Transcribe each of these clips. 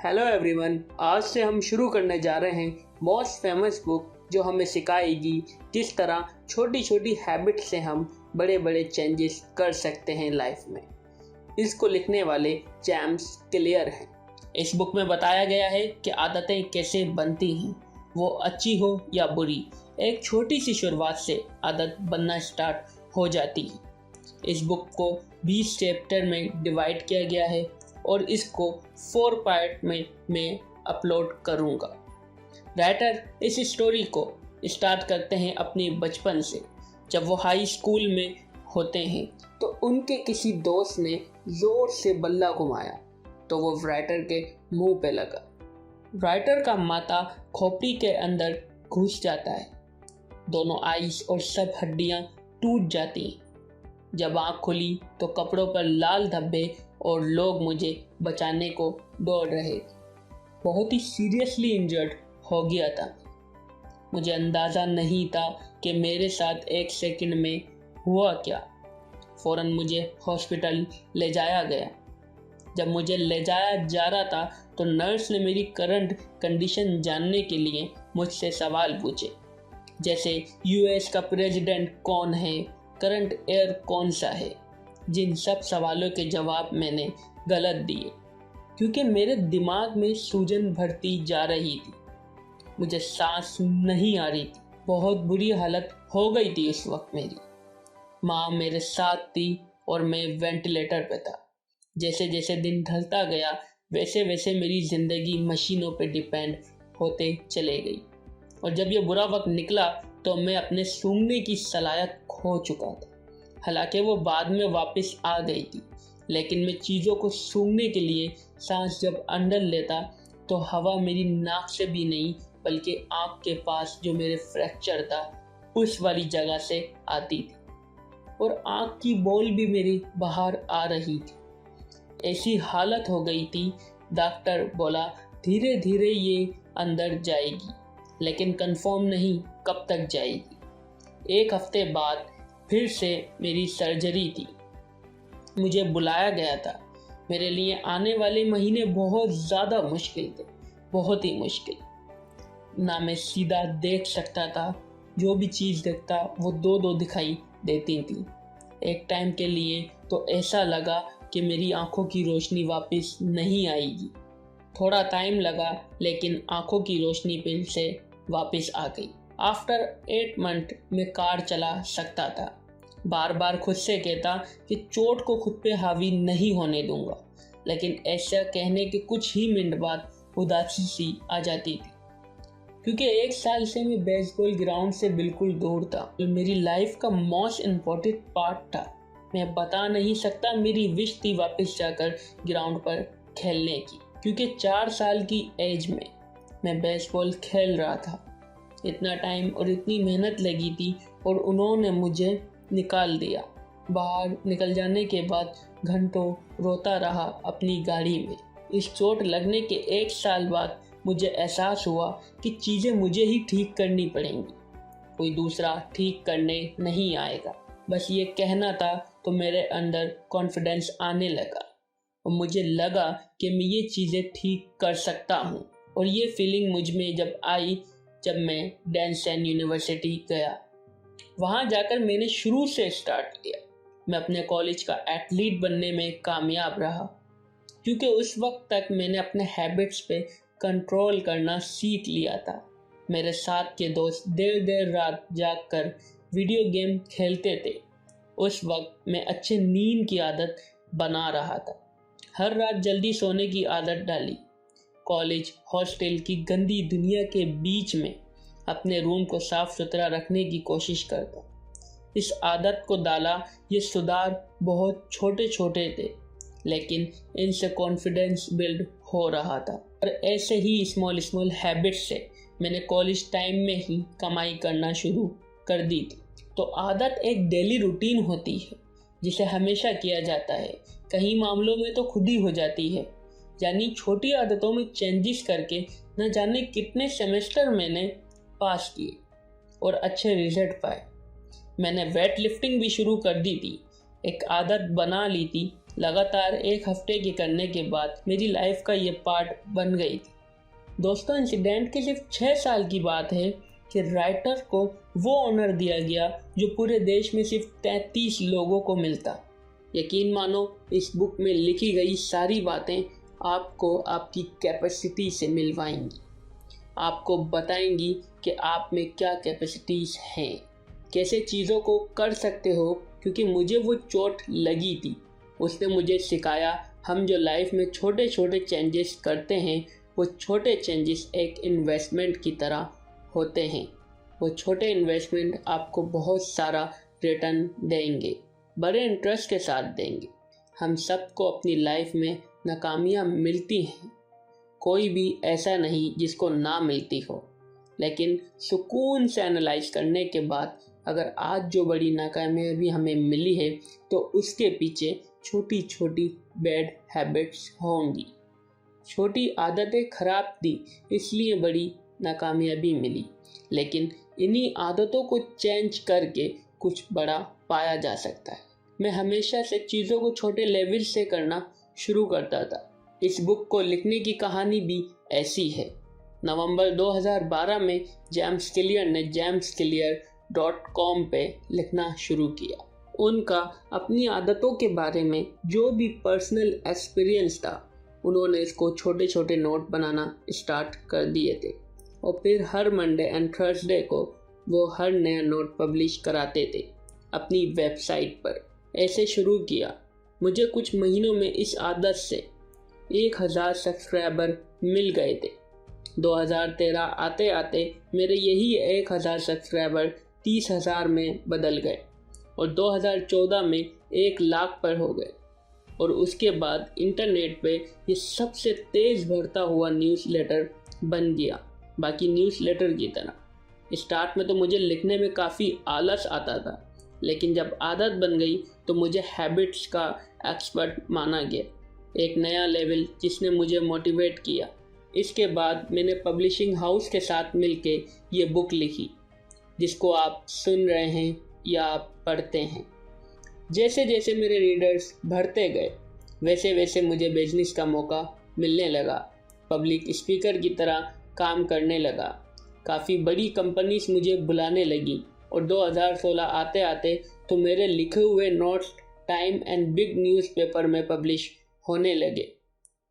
Hello everyone, आज से हम शुरू करने जा रहे हैं मोस्ट फेमस बुक जो हमें सिखाएगी किस तरह छोटी छोटी हैबिट से हम बड़े बड़े चेंजेस कर सकते हैं लाइफ में। इसको लिखने वाले जेम्स क्लियर हैं। इस बुक में बताया गया है कि आदतें कैसे बनती हैं, वो अच्छी हो या बुरी, एक छोटी सी शुरुआत से आदत बनना स्टार्ट हो जाती है। इस बुक को 20 चैप्टर में डिवाइड किया गया है और इसको 4 पार्ट में मैं अपलोड करूँगा। राइटर इस स्टोरी को स्टार्ट करते हैं अपने बचपन से। जब वो हाई स्कूल में होते हैं तो उनके किसी दोस्त ने ज़ोर से बल्ला घुमाया तो वो राइटर के मुंह पे लगा। राइटर का माथा खोपड़ी के अंदर घुस जाता है, दोनों आइस और सब हड्डियां टूट जाती हैं। जब आँख खुली तो कपड़ों पर लाल धब्बे और लोग मुझे बचाने को दौड़ रहे थे। बहुत ही सीरियसली इंजर्ड हो गया था। मुझे अंदाज़ा नहीं था कि मेरे साथ एक सेकंड में हुआ क्या। फ़ौरन मुझे हॉस्पिटल ले जाया गया। जब मुझे ले जाया जा रहा था तो नर्स ने मेरी करंट कंडीशन जानने के लिए मुझसे सवाल पूछे, जैसे यूएस का प्रेसिडेंट कौन है, करंट एयर कौन सा है। जिन सब सवालों के जवाब मैंने गलत दिए क्योंकि मेरे दिमाग में सूजन भरती जा रही थी। मुझे सांस नहीं आ रही थी। बहुत बुरी हालत हो गई थी उस वक्त मेरी। माँ मेरे साथ थी और मैं वेंटिलेटर पे था। जैसे जैसे दिन ढलता गया वैसे वैसे मेरी ज़िंदगी मशीनों पे डिपेंड होते चले गई। और जब ये बुरा वक्त निकला तो मैं अपने सूंघने की सलाहियत खो चुका था। हालांकि वो बाद में वापस आ गई थी, लेकिन मैं चीज़ों को सूंघने के लिए सांस जब अंदर लेता तो हवा मेरी नाक से भी नहीं बल्कि आँख के पास जो मेरे फ्रैक्चर था उस वाली जगह से आती थी और आँख की बॉल भी मेरी बाहर आ रही थी। ऐसी हालत हो गई थी। डॉक्टर बोला धीरे धीरे ये अंदर जाएगी, लेकिन कंफर्म नहीं कब तक जाएगी। 1 हफ्ते बाद फिर से मेरी सर्जरी थी। मुझे बुलाया गया था। मेरे लिए आने वाले महीने बहुत ज़्यादा मुश्किल थे, बहुत ही मुश्किल। ना मैं सीधा देख सकता था, जो भी चीज़ देखता वो दो दो दिखाई देती थी। एक टाइम के लिए तो ऐसा लगा कि मेरी आंखों की रोशनी वापस नहीं आएगी। थोड़ा टाइम लगा लेकिन आंखों की रोशनी फिर से वापस आ गई। आफ्टर 8 मंथ में कार चला सकता था। बार बार खुद से कहता कि चोट को खुद पे हावी नहीं होने दूंगा, लेकिन ऐसा कहने के कुछ ही मिनट बाद उदासी सी आ जाती थी क्योंकि 1 साल से मैं बेसबॉल ग्राउंड से बिल्कुल दूर था। मेरी लाइफ का मोस्ट इम्पोर्टेंट पार्ट था। मैं बता नहीं सकता। मेरी विश थी वापस जाकर ग्राउंड पर खेलने की, क्योंकि 4 साल की एज में मैं बेसबॉल खेल रहा था। इतना टाइम और इतनी मेहनत लगी थी और उन्होंने मुझे निकाल दिया। बाहर निकल जाने के बाद घंटों रोता रहा अपनी गाड़ी में। इस चोट लगने के 1 साल बाद मुझे एहसास हुआ कि चीज़ें मुझे ही ठीक करनी पड़ेंगी, कोई दूसरा ठीक करने नहीं आएगा। बस ये कहना था तो मेरे अंदर कॉन्फिडेंस आने लगा और मुझे लगा कि मैं ये चीज़ें ठीक कर सकता हूँ। और ये फीलिंग मुझ में जब आई जब मैं डैनसेन यूनिवर्सिटी गया। वहाँ जाकर मैंने शुरू से स्टार्ट किया। मैं अपने कॉलेज का एथलीट बनने में कामयाब रहा क्योंकि उस वक्त तक मैंने अपने हैबिट्स पे कंट्रोल करना सीख लिया था। मेरे साथ के दोस्त देर देर रात जागकर वीडियो गेम खेलते थे। उस वक्त मैं अच्छे नींद की आदत बना रहा था। हर रात जल्दी सोने की आदत डाली। कॉलेज हॉस्टल की गंदी दुनिया के बीच में अपने रूम को साफ सुथरा रखने की कोशिश करता। इस आदत को डाला। ये सुधार बहुत छोटे छोटे थे, लेकिन इनसे कॉन्फिडेंस बिल्ड हो रहा था। और ऐसे ही स्मॉल हैबिट्स से मैंने कॉलेज टाइम में ही कमाई करना शुरू कर दी थी। तो आदत एक डेली रूटीन होती है जिसे हमेशा किया जाता है। कई मामलों में तो खुद ही हो जाती है। यानी छोटी आदतों में चेंजेस करके न जाने कितने सेमेस्टर मैंने पास किए और अच्छे रिजल्ट पाए। मैंने वेट लिफ्टिंग भी शुरू कर दी थी। एक आदत बना ली थी लगातार 1 हफ्ते की करने के बाद मेरी लाइफ का ये पार्ट बन गई थी। दोस्तों, इंसिडेंट के सिर्फ 6 साल की बात है कि राइटर को वो ऑनर दिया गया जो पूरे देश में सिर्फ 33 लोगों को मिलता। यकीन मानो, इस बुक में लिखी गई सारी बातें आपको आपकी कैपेसिटी से मिलवाएंगी, आपको बताएंगी कि आप में क्या कैपेसिटीज़ हैं, कैसे चीज़ों को कर सकते हो। क्योंकि मुझे वो चोट लगी थी, उसने मुझे सिखाया हम जो लाइफ में छोटे छोटे चेंजेस करते हैं, वो छोटे चेंजेस एक इन्वेस्टमेंट की तरह होते हैं। वो छोटे इन्वेस्टमेंट आपको बहुत सारा रिटर्न देंगे, बड़े इंटरेस्ट के साथ देंगे। हम सबको अपनी लाइफ में नाकामियाँ मिलती हैं, कोई भी ऐसा नहीं जिसको ना मिलती हो, लेकिन सुकून से एनालाइज करने के बाद अगर आज जो बड़ी नाकामयाबी हमें मिली है तो उसके पीछे छोटी छोटी बैड हैबिट्स होंगी, छोटी आदतें खराब थी इसलिए बड़ी नाकामयाबी मिली, लेकिन इन्हीं आदतों को चेंज करके कुछ बड़ा पाया जा सकता है। मैं हमेशा से चीज़ों को छोटे लेवल से करना शुरू करता था। इस बुक को लिखने की कहानी भी ऐसी है। नवंबर 2012 में जेम्स क्लियर ने jamesclear.com पे लिखना शुरू किया। उनका अपनी आदतों के बारे में जो भी पर्सनल एक्सपीरियंस था, उन्होंने इसको छोटे छोटे नोट बनाना स्टार्ट कर दिए थे और फिर हर मंडे एंड थर्सडे को वो हर नया नोट पब्लिश कराते थे अपनी वेबसाइट पर। ऐसे शुरू किया। मुझे कुछ महीनों में इस आदत से 1000 सब्सक्राइबर मिल गए थे। 2013 आते आते मेरे यही 1000 सब्सक्राइबर 30,000 में बदल गए और 2014 में 1 लाख पर हो गए। और उसके बाद इंटरनेट पे ये सबसे तेज़ बढ़ता हुआ न्यूज़लेटर बन गया, बाकी न्यूज़लेटर की तरह। स्टार्ट में तो मुझे लिखने में काफ़ी आलस आता था, लेकिन जब आदत बन गई तो मुझे हैबिट्स का एक्सपर्ट माना गया, एक नया लेवल जिसने मुझे मोटिवेट किया। इसके बाद मैंने पब्लिशिंग हाउस के साथ मिलके ये बुक लिखी, जिसको आप सुन रहे हैं या आप पढ़ते हैं। जैसे जैसे मेरे रीडर्स बढ़ते गए, वैसे वैसे मुझे बिजनेस का मौका मिलने लगा, पब्लिक स्पीकर की तरह काम करने लगा, काफ़ी बड़ी कंपनीज मुझे बुलाने लगी और 2016 आते आते तो मेरे लिखे हुए notes time and big newspaper में पब्लिश होने लगे।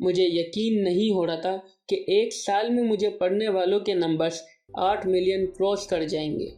मुझे यकीन नहीं हो रहा था कि 1 साल में मुझे पढ़ने वालों के नंबर्स 8 मिलियन क्रॉस कर जाएंगे।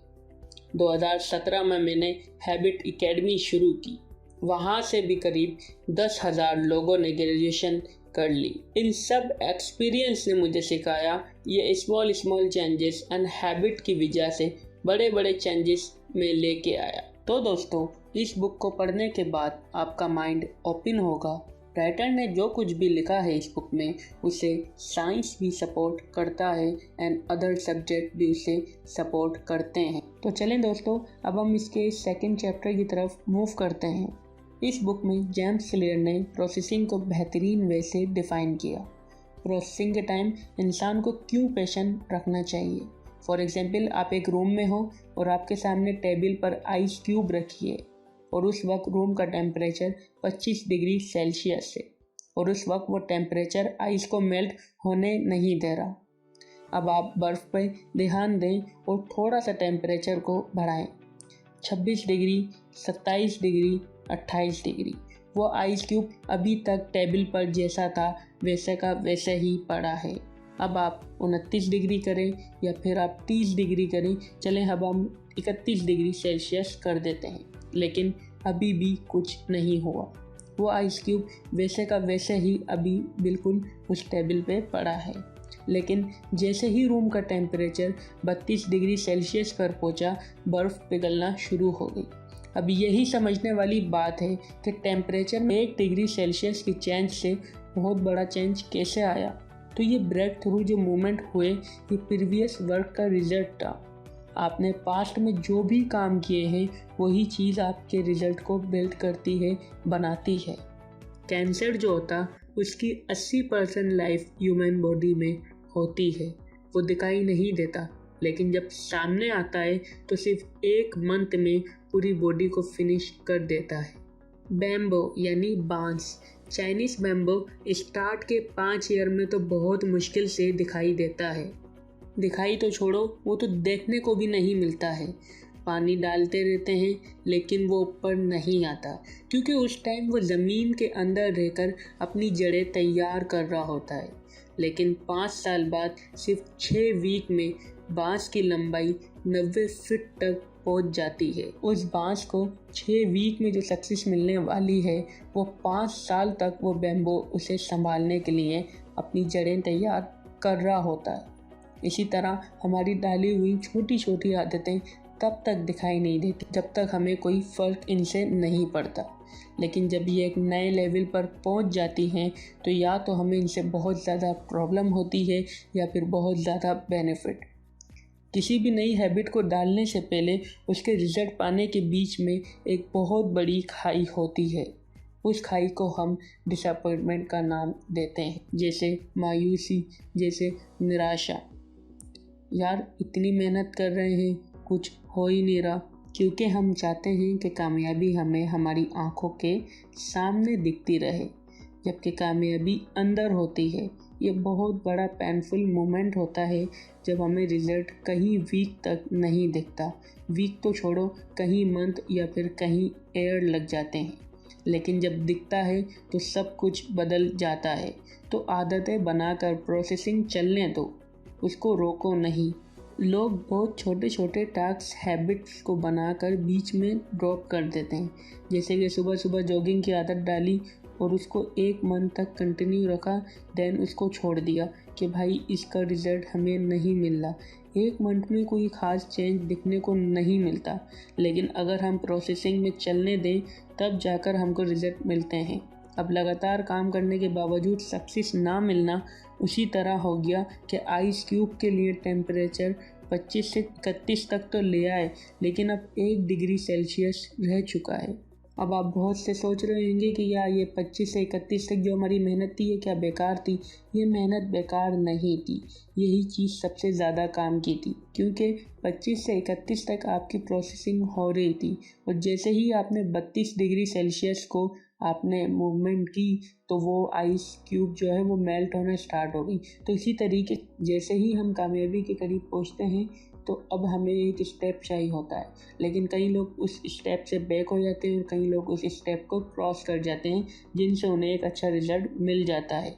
2017 में मैंने हैबिट एकेडमी शुरू की, वहाँ से भी करीब 10,000 लोगों ने ग्रेजुएशन कर ली। इन सब एक्सपीरियंस ने मुझे सिखाया ये small small changes and habit की वजह से बड़े बड़े चेंजेस में लेके आया। तो दोस्तों, इस बुक को पढ़ने के बाद आपका माइंड ओपन होगा। राइटर ने जो कुछ भी लिखा है इस बुक में, उसे साइंस भी सपोर्ट करता है एंड अदर सब्जेक्ट भी उसे सपोर्ट करते हैं। तो चलें दोस्तों, अब हम इसके सेकंड चैप्टर की तरफ मूव करते हैं। इस बुक में जेम्स क्लियर ने प्रोसेसिंग को बेहतरीन वे से डिफ़ाइन किया। प्रोसेसिंग के टाइम इंसान को क्यों पेशेंस रखना चाहिए। फॉर एग्जाम्पल, आप एक रूम में हो और आपके सामने टेबल पर आइस क्यूब रखी है और उस वक्त रूम का टेम्परेचर 25 डिग्री सेल्सियस है और उस वक्त वो टेम्परेचर आइस को मेल्ट होने नहीं दे रहा। अब आप बर्फ़ पे ध्यान दें और थोड़ा सा टेम्परेचर को बढ़ाएं, 26 डिग्री, 27 डिग्री, 28 डिग्री। वो आइस क्यूब अभी तक टेबल पर जैसा था वैसे का वैसे ही पड़ा है। अब आप 29 डिग्री करें या फिर आप 30 डिग्री करें, चलें अब हम 31 डिग्री सेल्सियस कर देते हैं, लेकिन अभी भी कुछ नहीं हुआ। वो आइस क्यूब वैसे का वैसे ही अभी बिल्कुल उस टेबल पे पड़ा है। लेकिन जैसे ही रूम का टेम्परेचर 32 डिग्री सेल्सियस पर पहुंचा, बर्फ़ पिघलना शुरू हो गई। अब यही समझने वाली बात है कि टेम्परेचर में 1 डिग्री सेल्सियस की चेंज से बहुत बड़ा चेंज कैसे आया। तो ये ब्रेक थ्रू जो मूवमेंट हुए, ये प्रीवियस वर्क का रिजल्ट था। आपने पास्ट में जो भी काम किए हैं, वही चीज़ आपके रिजल्ट को बिल्ड करती है, बनाती है। कैंसर जो होता, उसकी 80% लाइफ ह्यूमन बॉडी में होती है, वो दिखाई नहीं देता, लेकिन जब सामने आता है तो सिर्फ 1 मंथ में पूरी बॉडी को फिनिश कर देता है। बैम्बो यानी बांस। चाइनीज बैम्बो स्टार्ट के 5 ईयर में तो बहुत मुश्किल से दिखाई देता है। दिखाई तो छोड़ो, वो तो देखने को भी नहीं मिलता है। पानी डालते रहते हैं लेकिन वो ऊपर नहीं आता, क्योंकि उस टाइम वो ज़मीन के अंदर रहकर अपनी जड़ें तैयार कर रहा होता है। लेकिन 5 साल बाद सिर्फ 6 वीक में बांस की लंबाई 90 फीट तक पहुंच जाती है। उस बांस को 6 वीक में जो सक्सेस मिलने वाली है, वो 5 साल तक वो बैम्बो उसे संभालने के लिए अपनी जड़ें तैयार कर रहा होता है। इसी तरह हमारी डाली हुई छोटी छोटी आदतें तब तक दिखाई नहीं देती जब तक हमें कोई फ़र्क इनसे नहीं पड़ता। लेकिन जब ये एक नए लेवल पर पहुंच जाती हैं तो या तो हमें इनसे बहुत ज़्यादा प्रॉब्लम होती है या फिर बहुत ज़्यादा बेनिफिट। किसी भी नई हैबिट को डालने से पहले उसके रिजल्ट पाने के बीच में एक बहुत बड़ी खाई होती है। उस खाई को हम डिसअपॉइंटमेंट का नाम देते हैं, जैसे मायूसी, जैसे निराशा। यार इतनी मेहनत कर रहे हैं, कुछ हो ही नहीं रहा, क्योंकि हम चाहते हैं कि कामयाबी हमें हमारी आंखों के सामने दिखती रहे, जबकि कामयाबी अंदर होती है। ये बहुत बड़ा पेनफुल मोमेंट होता है जब हमें रिजल्ट कहीं वीक तक नहीं दिखता। वीक तो छोड़ो, कहीं मंथ या फिर कहीं ईयर लग जाते हैं। लेकिन जब दिखता है तो सब कुछ बदल जाता है। तो आदतें बनाकर प्रोसेसिंग चलने दो, उसको रोको नहीं। लोग बहुत छोटे छोटे टास्क हैबिट्स को बनाकर बीच में ड्रॉप कर देते हैं। जैसे कि सुबह सुबह जॉगिंग की आदत डाली और उसको 1 मंथ तक कंटिन्यू रखा, देन उसको छोड़ दिया कि भाई इसका रिज़ल्ट हमें नहीं मिल रहा। 1 मंथ में कोई ख़ास चेंज दिखने को नहीं मिलता, लेकिन अगर हम प्रोसेसिंग में चलने दें तब जाकर हमको रिज़ल्ट मिलते हैं। अब लगातार काम करने के बावजूद सक्सेस ना मिलना उसी तरह हो गया कि आइस क्यूब के लिए टेम्परेचर 25 से 31 तक तो ले आए, लेकिन अब 1 डिग्री सेल्सियस रह चुका है। अब आप बहुत से सोच रहे होंगे कि यार ये 25 से 31 तक जो हमारी मेहनत थी ये क्या बेकार थी। ये मेहनत बेकार नहीं थी, यही चीज़ सबसे ज़्यादा काम की थी, क्योंकि 25 से 31 तक आपकी प्रोसेसिंग हो रही थी और जैसे ही आपने 32 डिग्री सेल्सियस को आपने मूवमेंट की तो वो आइस क्यूब जो है वो मेल्ट होना स्टार्ट हो गई। तो इसी तरीके जैसे ही हम कामयाबी के करीब पहुंचते हैं तो अब हमें एक स्टेप चाहिए होता है, लेकिन कई लोग उस स्टेप से बैक हो जाते हैं और कई लोग उस स्टेप को क्रॉस कर जाते हैं, जिनसे उन्हें एक अच्छा रिजल्ट मिल जाता है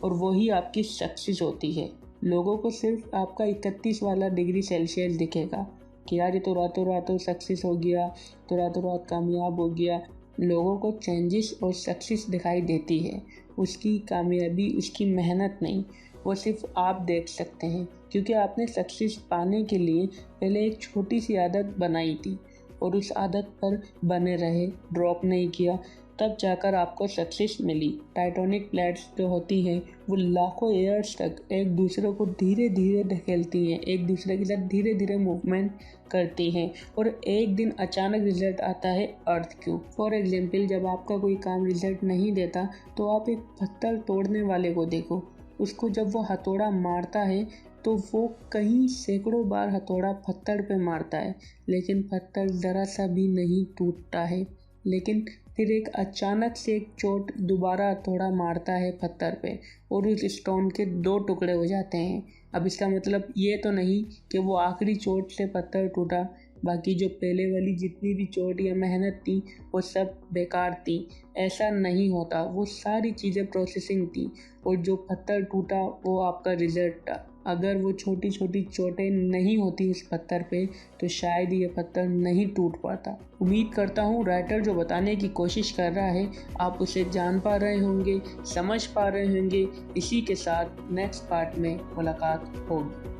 और वही आपकी सक्सेस होती है। लोगों को सिर्फ आपका 31 वाला डिग्री सेल्सियस दिखेगा कि यार ये तो रातों रातों सक्सेस हो गया, तो रातों रात कामयाब हो गया। लोगों को चेंजेस और सक्सेस दिखाई देती है, उसकी कामयाबी, उसकी मेहनत नहीं। वो सिर्फ आप देख सकते हैं, क्योंकि आपने सक्सेस पाने के लिए पहले एक छोटी सी आदत बनाई थी और उस आदत पर बने रहे, ड्रॉप नहीं किया, तब जाकर आपको सक्सेस मिली। टाइटैनिक प्लेट्स जो होती हैं वो लाखों ईयर्स तक एक दूसरे को धीरे धीरे धकेलती हैं, एक दूसरे के साथ धीरे धीरे मूवमेंट करती हैं और एक दिन अचानक रिजल्ट आता है अर्थ क्यूब। फॉर एग्जाम्पल, जब आपका कोई काम रिजल्ट नहीं देता तो आप एक पत्थर तोड़ने वाले को देखो, उसको जब वो हथौड़ा मारता है तो वो कई सैकड़ों बार हथौड़ा पत्थर पे मारता है, लेकिन पत्थर ज़रा सा भी नहीं टूटता है। लेकिन फिर एक अचानक से एक चोट दोबारा हथौड़ा मारता है पत्थर पे और उस स्टोन के 2 टुकड़े हो जाते हैं। अब इसका मतलब ये तो नहीं कि वो आखिरी चोट से पत्थर टूटा, बाकी जो पहले वाली जितनी भी चोट या मेहनत थी वो सब बेकार थी। ऐसा नहीं होता, वो सारी चीज़ें प्रोसेसिंग थी और जो पत्थर टूटा वो आपका रिजल्ट था। अगर वो छोटी छोटी चोटें नहीं होती उस पत्थर पे तो शायद ये पत्थर नहीं टूट पाता। उम्मीद करता हूँ राइटर जो बताने की कोशिश कर रहा है आप उसे जान पा रहे होंगे, समझ पा रहे होंगे। इसी के साथ नेक्स्ट पार्ट में मुलाकात होगी।